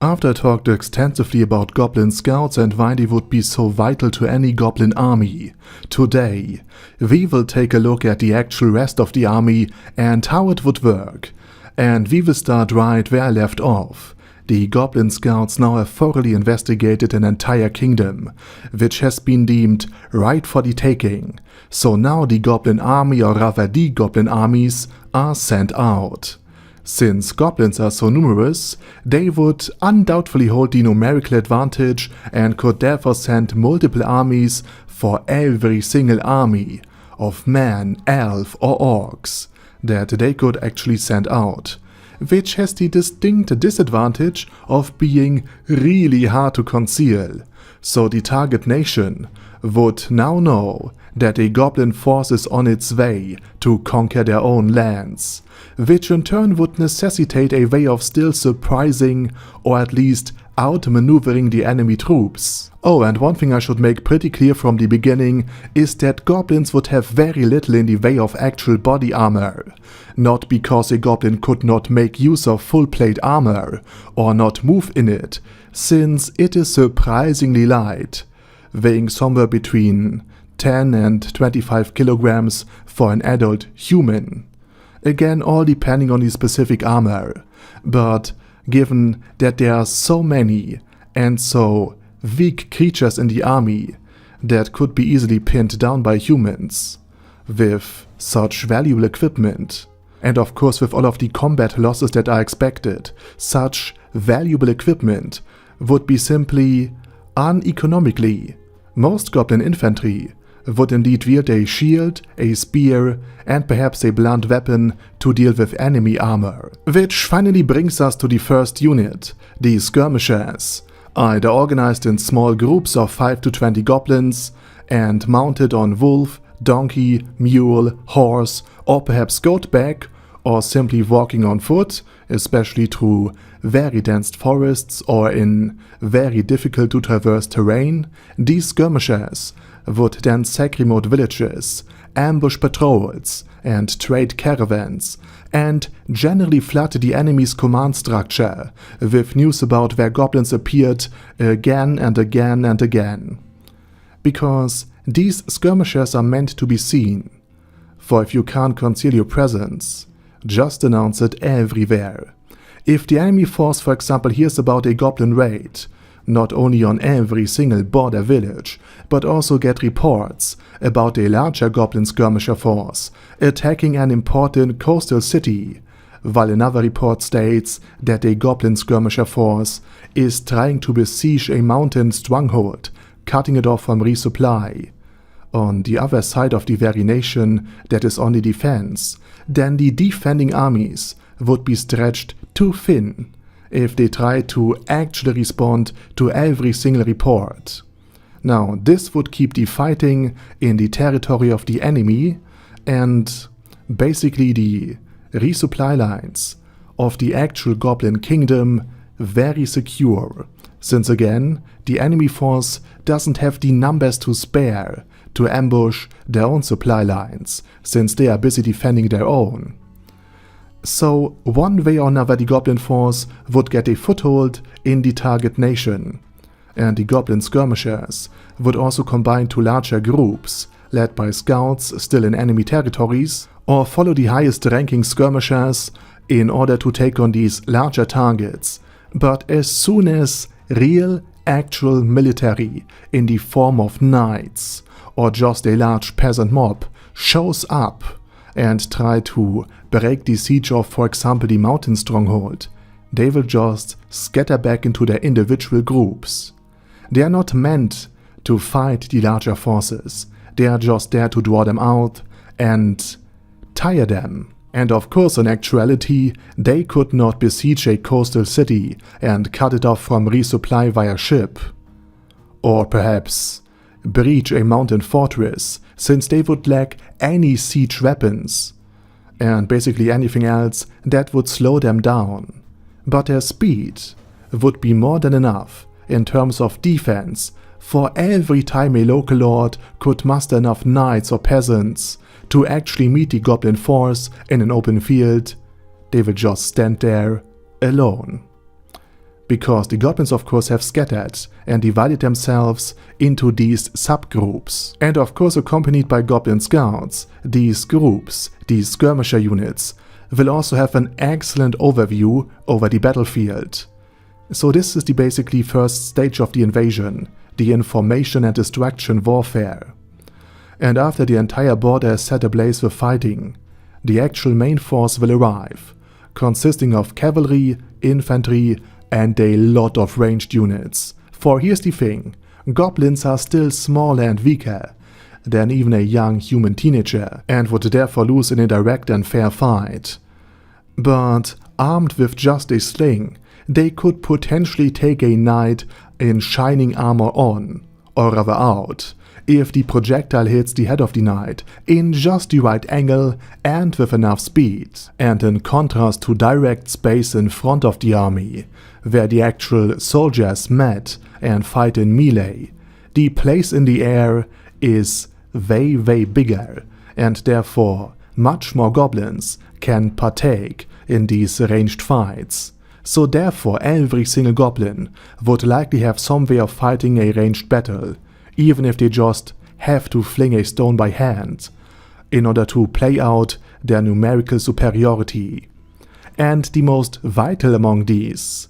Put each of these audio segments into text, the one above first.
After I talked extensively about Goblin Scouts and why they would be so vital to any Goblin army, today we will take a look at the actual rest of the army and how it would work. And we will start right where I left off. The Goblin Scouts now have thoroughly investigated an entire kingdom, which has been deemed right for the taking. So now the Goblin Army, or rather the Goblin armies, are sent out. Since goblins are so numerous, they would undoubtedly hold the numerical advantage and could therefore send multiple armies for every single army of man, elf or orcs that they could actually send out, which has the distinct disadvantage of being really hard to conceal. So the target nation would now know that a goblin force is on its way to conquer their own lands, which in turn would necessitate a way of still surprising or at least outmaneuvering the enemy troops. Oh, and one thing I should make pretty clear from the beginning is that goblins would have very little in the way of actual body armor. Not because a goblin could not make use of full plate armor or not move in it, since it is surprisingly light, weighing somewhere between 10 and 25 kilograms for an adult human. Again, all depending on the specific armor, but given that there are so many and so weak creatures in the army that could be easily pinned down by humans with such valuable equipment, and of course with all of the combat losses that are expected, such valuable equipment would be simply uneconomically. Most goblin infantry would indeed wield a shield, a spear, and perhaps a blunt weapon to deal with enemy armor. Which finally brings us to the first unit, the Skirmishers, either organized in small groups of 5 to 20 goblins and mounted on wolf, donkey, mule, horse, or perhaps goatback, or simply walking on foot, especially through very dense forests or in very difficult to traverse terrain. These skirmishers would then sack remote villages, ambush patrols and trade caravans, and generally flood the enemy's command structure with news about where goblins appeared again and again and again. Because these skirmishers are meant to be seen, for if you can't conceal your presence, just announce it everywhere. If the enemy force, for example, hears about a goblin raid, not only on every single border village, but also get reports about a larger goblin skirmisher force attacking an important coastal city, while another report states that a goblin skirmisher force is trying to besiege a mountain stronghold, cutting it off from resupply, on the other side of the very nation that is on the defense, then the defending armies would be stretched too thin if they try to actually respond to every single report. Now, this would keep the fighting in the territory of the enemy and basically the resupply lines of the actual Goblin Kingdom very secure, since again, the enemy force doesn't have the numbers to spare to ambush their own supply lines, since they are busy defending their own. So one way or another the goblin force would get a foothold in the target nation, and the goblin skirmishers would also combine to larger groups, led by scouts still in enemy territories, or follow the highest ranking skirmishers in order to take on these larger targets. But as soon as real, actual military in the form of knights or just a large peasant mob shows up and try to break the siege of, for example, the mountain stronghold, they will just scatter back into their individual groups. They are not meant to fight the larger forces, they are just there to draw them out and tire them. And of course, in actuality, they could not besiege a coastal city and cut it off from resupply via ship. Or perhaps breach a mountain fortress, since they would lack any siege weapons, and basically anything else that would slow them down. But their speed would be more than enough in terms of defense for every time a local lord could muster enough knights or peasants to actually meet the goblin force in an open field. They would just stand there alone. because the goblins of course have scattered and divided themselves into these subgroups. And of course accompanied by goblin scouts, these groups, these skirmisher units, will also have an excellent overview over the battlefield. So this is the basically first stage of the invasion, the information and distraction warfare. And after the entire border is set ablaze with fighting, the actual main force will arrive, consisting of cavalry, infantry, and a lot of ranged units. For here's the thing, goblins are still smaller and weaker than even a young human teenager, and would therefore lose in a direct and fair fight. But armed with just a sling, they could potentially take a knight in shining armor on, or rather out, if the projectile hits the head of the knight in just the right angle and with enough speed, and in contrast to direct space in front of the army, where the actual soldiers met and fight in melee, the place in the air is way bigger, and therefore much more goblins can partake in these ranged fights. So therefore every single goblin would likely have some way of fighting a ranged battle, even if they just have to fling a stone by hand, in order to play out their numerical superiority. And the most vital among these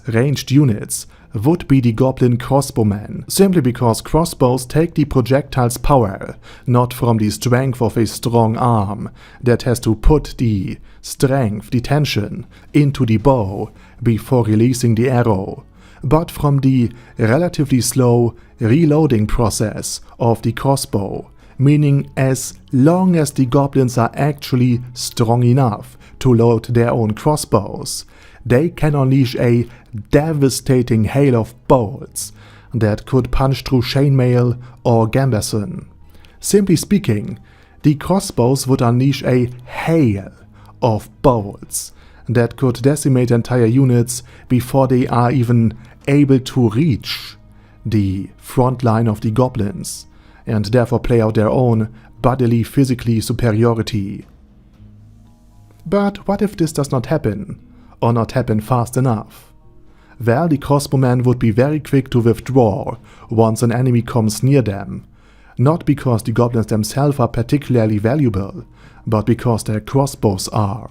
ranged units would be the goblin crossbowmen, simply because crossbows take the projectile's power, not from the strength of a strong arm that has to put the strength, the tension, into the bow before releasing the arrow, but from the relatively slow reloading process of the crossbow, meaning as long as the goblins are actually strong enough to load their own crossbows, they can unleash a devastating hail of bolts that could punch through chainmail or gambeson. Simply speaking, the crossbows would unleash a hail of bolts that could decimate entire units before they are even able to reach the front line of the goblins, and therefore play out their own bodily physically superiority. But what if this does not happen, or not happen fast enough? Well, the crossbowmen would be very quick to withdraw once an enemy comes near them, not because the goblins themselves are particularly valuable, but because their crossbows are.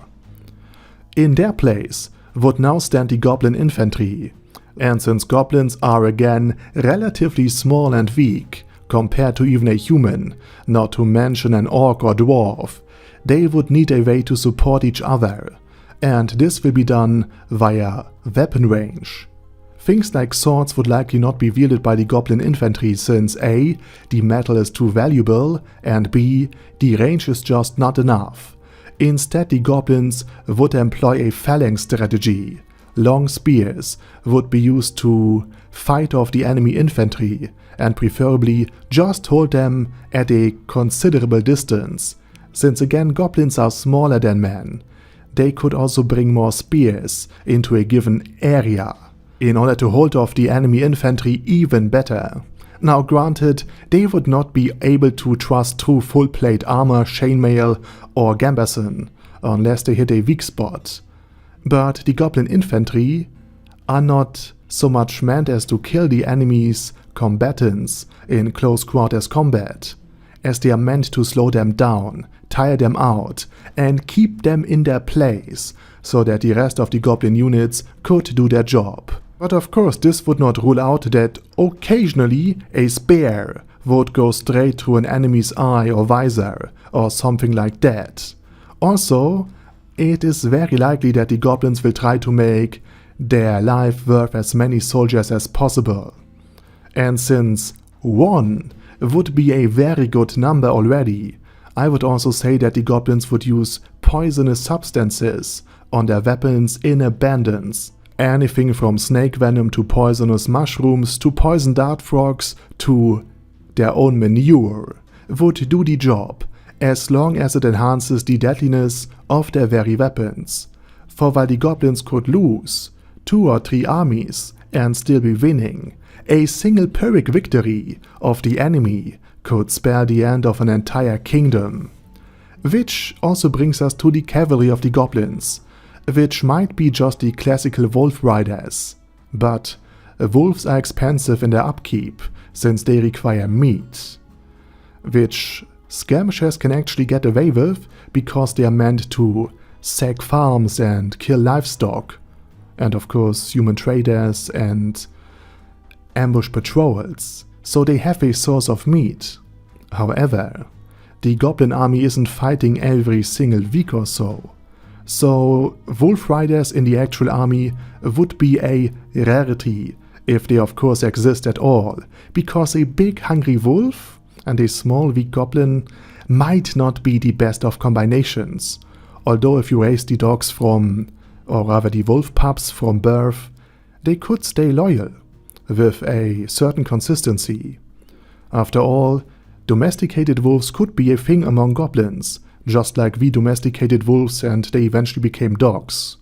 In their place would now stand the goblin infantry, and since goblins are again relatively small and weak compared to even a human, not to mention an orc or dwarf, they would need a way to support each other, and this will be done via weapon range. Things like swords would likely not be wielded by the goblin infantry since A. the metal is too valuable, and B. the range is just not enough. Instead, the goblins would employ a phalanx strategy. Long spears would be used to fight off the enemy infantry, and preferably just hold them at a considerable distance. Since again goblins are smaller than men, they could also bring more spears into a given area, in order to hold off the enemy infantry even better. Now granted, they would not be able to thrust through full plate armor, chainmail or gambeson, unless they hit a weak spot. But the goblin infantry are not so much meant as to kill the enemy's combatants in close quarters combat, as they are meant to slow them down, tire them out, and keep them in their place, so that the rest of the goblin units could do their job. But of course this would not rule out that occasionally a spear would go straight through an enemy's eye or visor, or something like that. Also, it is very likely that the goblins will try to make their life worth as many soldiers as possible. And since 1 would be a very good number already, I would also say that the goblins would use poisonous substances on their weapons in abundance. Anything from snake venom to poisonous mushrooms to poison dart frogs to their own manure would do the job, as long as it enhances the deadliness of their very weapons. For while the goblins could lose 2 or 3 armies and still be winning, a single Pyrrhic victory of the enemy could spare the end of an entire kingdom. Which also brings us to the cavalry of the goblins, which might be just the classical wolf riders. but wolves are expensive in their upkeep, since they require meat, which skirmishers can actually get away with because they are meant to sack farms and kill livestock, and of course human traders and ambush patrols, so they have a source of meat. However, the Goblin Army isn't fighting every single week or so, so wolf riders in the actual army would be a rarity, if they of course exist at all, because a big hungry wolf and a small weak goblin might not be the best of combinations, although if you raise the dogs from, or rather the wolf pups from birth, they could stay loyal, with a certain consistency. After all, domesticated wolves could be a thing among goblins, just like we domesticated wolves and they eventually became dogs.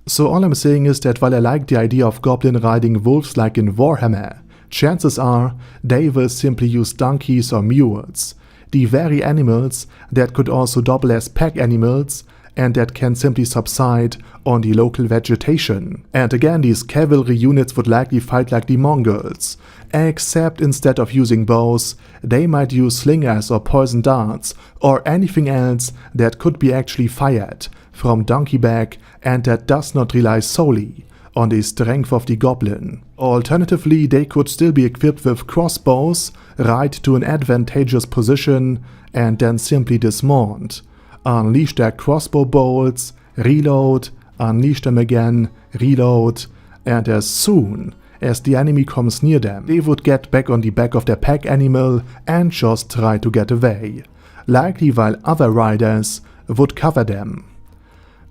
So all I'm saying is that while I like the idea of goblin riding wolves like in Warhammer, chances are they will simply use donkeys or mules, the very animals that could also double as pack animals and that can simply subside on the local vegetation. And again, these cavalry units would likely fight like the Mongols, except instead of using bows, they might use slingers or poison darts or anything else that could be actually fired from donkey back and that does not rely solely on the strength of the goblin. Alternatively, they could still be equipped with crossbows, ride to an advantageous position and then simply dismount, unleash their crossbow bolts, reload, unleash them again, reload, and as soon as the enemy comes near them, they would get back on the back of their pack animal and just try to get away, likely while other riders would cover them.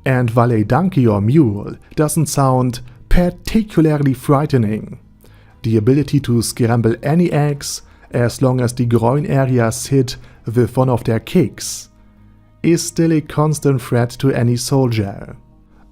And while a donkey or mule doesn't sound particularly frightening, the ability to scramble any eggs as long as the groin area is hit with one of their kicks is still a constant threat to any soldier.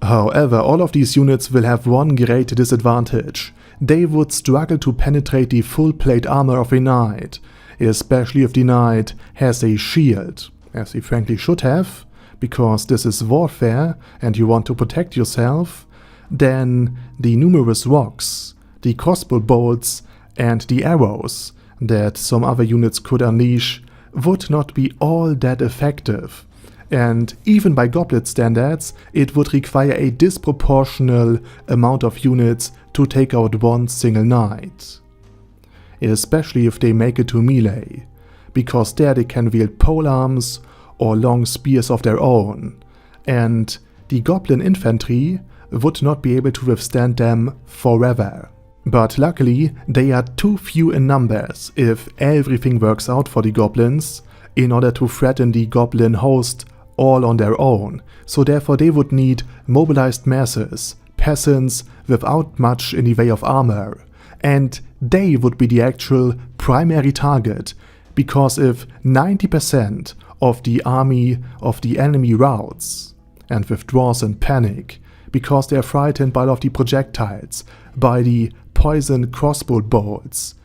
However, all of these units will have one great disadvantage. They would struggle to penetrate the full plate armor of a knight, especially if the knight has a shield, as he frankly should have, because this is warfare and you want to protect yourself. Then the numerous rocks, the crossbow bolts and the arrows that some other units could unleash would not be all that effective. And even by goblet standards, it would require a disproportional amount of units to take out one single knight. Especially if they make it to melee, because there they can wield polearms or long spears of their own, and the goblin infantry would not be able to withstand them forever. But luckily, they are too few in numbers if everything works out for the goblins in order to threaten the goblin host all on their own, so therefore they would need mobilized masses, peasants without much in the way of armor, and they would be the actual primary target, because if 90% of the army of the enemy routs and withdraws in panic because they are frightened by all of the projectiles, by the poison crossbow bolts,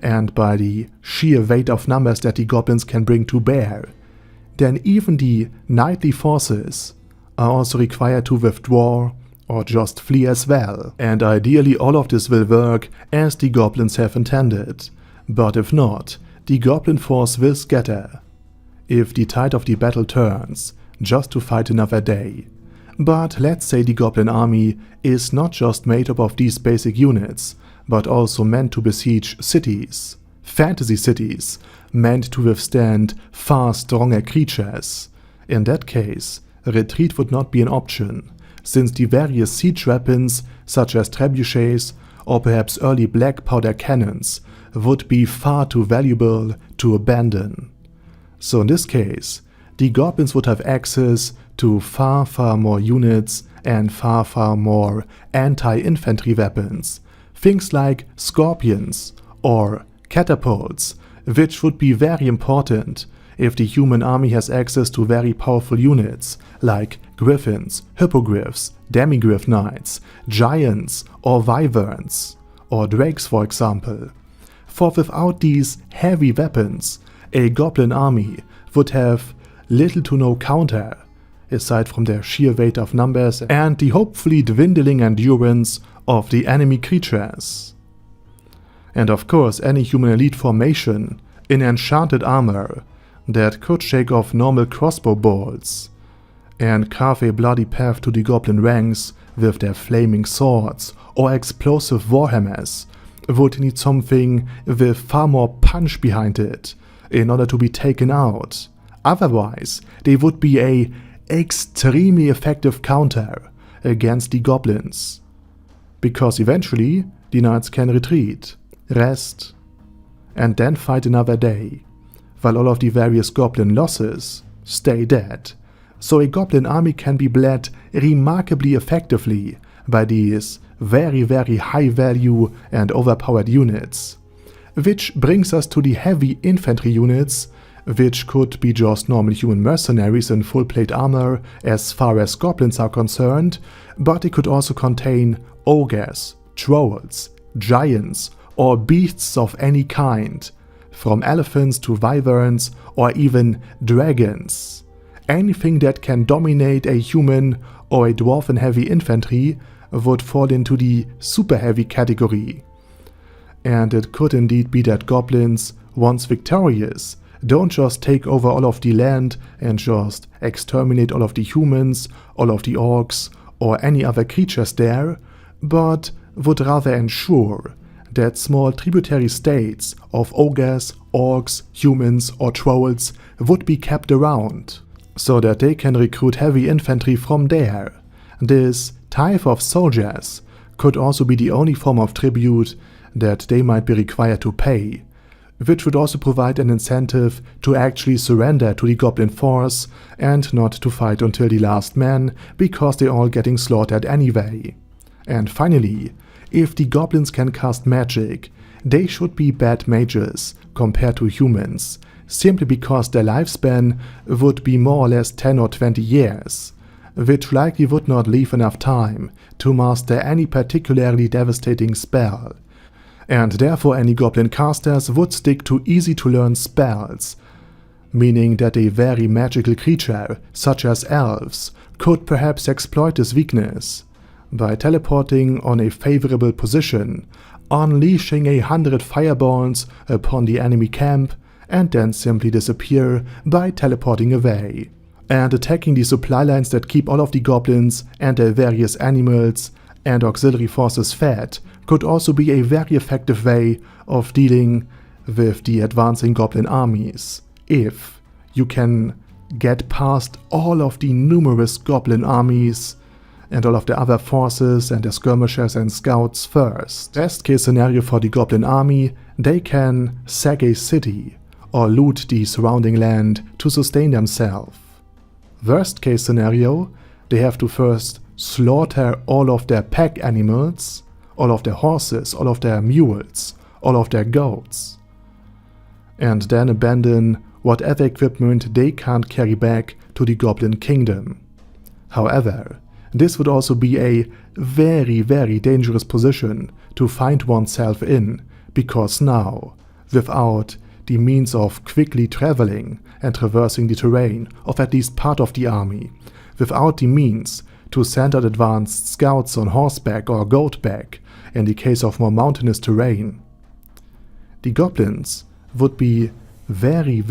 and by the sheer weight of numbers that the goblins can bring to bear, then even the knightly forces are also required to withdraw or just flee as well. And ideally all of this will work as the goblins have intended, but if not, the goblin force will scatter if the tide of the battle turns, just to fight another day. But let's say the Goblin Army is not just made up of these basic units, but also meant to besiege cities, fantasy cities, meant to withstand far stronger creatures. In that case, retreat would not be an option, since the various siege weapons, such as trebuchets or perhaps early black powder cannons, would be far too valuable to abandon. So in this case, the goblins would have access to far more units and far more anti-infantry weapons, things like scorpions or catapults, which would be very important if the human army has access to very powerful units like griffins, hippogriffs, demigriff knights, giants or wyverns, or drakes for example. For without these heavy weapons, a goblin army would have little to no counter, aside from their sheer weight of numbers and the hopefully dwindling endurance of the enemy creatures. And of course any human elite formation in enchanted armor that could shake off normal crossbow bolts and carve a bloody path to the goblin ranks with their flaming swords or explosive warhammers would need something with far more punch behind it in order to be taken out. Otherwise, they would be a extremely effective counter against the goblins. Because eventually, the knights can retreat, rest, and then fight another day, while all of the various goblin losses stay dead. So a goblin army can be bled remarkably effectively by these very high value and overpowered units. Which brings us to the heavy infantry units, which could be just normal human mercenaries in full plate armor as far as goblins are concerned, but it could also contain ogres, trolls, giants, or beasts of any kind, from elephants to wyverns or even dragons. Anything that can dominate a human or a dwarven heavy infantry would fall into the super heavy category. And it could indeed be that goblins, once victorious, don't just take over all of the land and just exterminate all of the humans, all of the orcs, or any other creatures there, but would rather ensure that small tributary states of ogres, orcs, humans, or trolls would be kept around, so that they can recruit heavy infantry from there. This type of soldiers could also be the only form of tribute that they might be required to pay, which would also provide an incentive to actually surrender to the goblin force and not to fight until the last man, because they're all getting slaughtered anyway. And finally, if the goblins can cast magic, they should be bad mages compared to humans, simply because their lifespan would be more or less 10 or 20 years, which likely would not leave enough time to master any particularly devastating spell. And therefore any goblin casters would stick to easy to learn spells, meaning that a very magical creature, such as elves, could perhaps exploit this weakness by teleporting on a favorable position, unleashing 100 fireballs upon the enemy camp, and then simply disappear by teleporting away. And attacking the supply lines that keep all of the goblins and their various animals and auxiliary forces fed could also be a very effective way of dealing with the advancing goblin armies, if you can get past all of the numerous goblin armies and all of the other forces and the skirmishers and scouts first. Best case scenario for the goblin army, they can sack a city or loot the surrounding land to sustain themselves. Worst case scenario, they have to first slaughter all of their pack animals, all of their horses, all of their mules, all of their goats, and then abandon whatever equipment they can't carry back to the goblin kingdom. However, this would also be a very dangerous position to find oneself in, because now, without the means of quickly traveling and traversing the terrain of at least part of the army, without the means to send out advanced scouts on horseback or goatback in the case of more mountainous terrain, the goblins would be very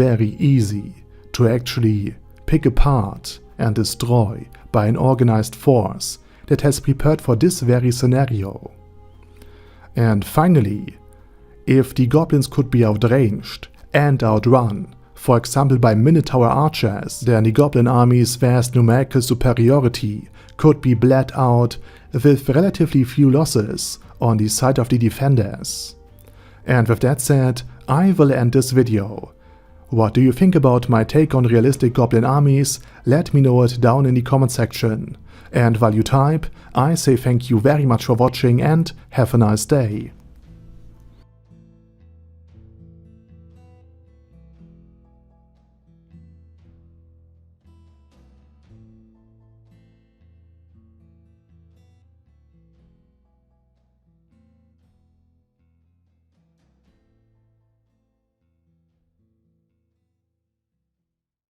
easy to actually pick apart and destroy by an organized force that has prepared for this very scenario. And finally, if the goblins could be outranged and outrun, for example by Minotaur archers, then the goblin army's vast numerical superiority could be bled out with relatively few losses on the side of the defenders. And with that said, I will end this video. What do you think about my take on realistic goblin armies? Let me know it down in the comment section. And while you type, I say thank you very much for watching and have a nice day.